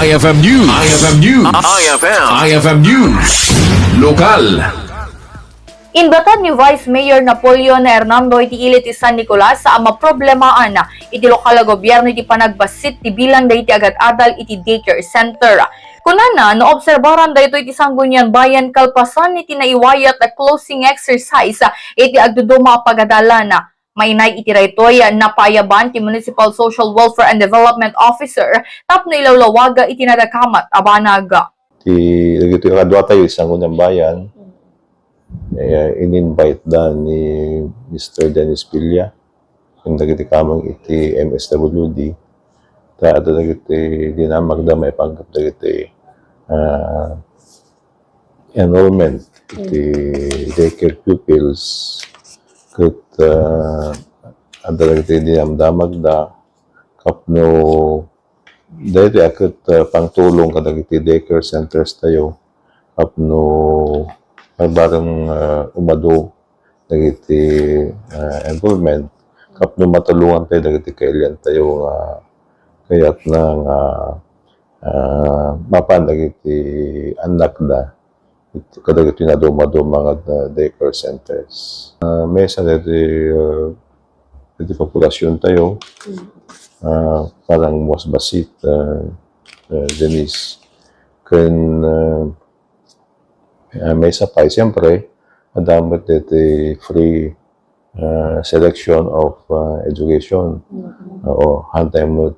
IFM News. IFM News. IFM News. Lokal. Inbatad ni Vice Mayor Napoleon Hernando iti ilit ti San Nicolas sa ama problemaan na iti lokal na gobyerno iti panagbasit ti bilang da iti agad-adal iti daycare center. Kunana, naobserbaran da ito iti Sangguniang Bayan kalpasan iti naiwayat na closing exercise iti agduduma pagadalan. Mainay iti raytoy napayaban ti Municipal Social Welfare and Development Officer tapno ilawlawaga iti nadakamat abanaga. Ito yung kadwa tayo isang unang bayan, in-invite da ni Mr. Dennis Villa, yung nagiti kamang iti MSWD, ta ato nagiti dinamag da may panggap nagiti enrollment iti daycare pupils, kat ato nagiti dinamdamag da kapno dahil akat pangtulong kadagiti daycare centers tayo kapno barang umado dagiti enrollment kapno matulungan tayo dagiti kailan tayo kayat nang mapan dagiti anak da kadagiti na dumado mga daycare centers. Mesa dagiti populasyon tayo parang mas basit Denise kan may sapay siyempre adamat dito free selection of education o hantay mo't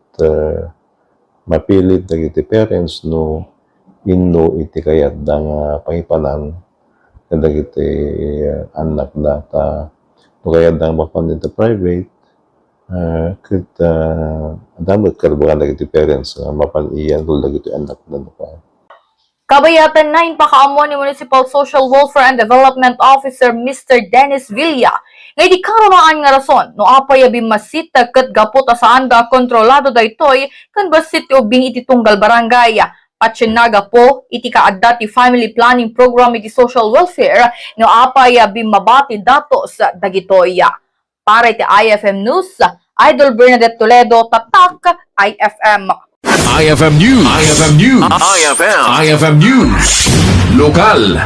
mapilit dagiti parents no inno iti kayat dang pangipanan dagiti anak data no kayat dang mapan dito private ket adamat karbuhan dagiti parents mapan iyan kung dagiti anak na pa. Kabayatan na inpakaamon ni Municipal Social Welfare and Development Officer Mr. Dennis Villa nga di karonaan nga rason no apay abi masita ket gapot saan da kontrolado daytoy kan basit ti ubing iti tunggal barangay patsinaga po iti kaadda ti family planning program iti social welfare no apay abi mabati datos dagitoy. Para iti IFM News, Idol Bernadette Toledo, Tatak, IFM. IFM News. IFM News. IFM News. Lokal.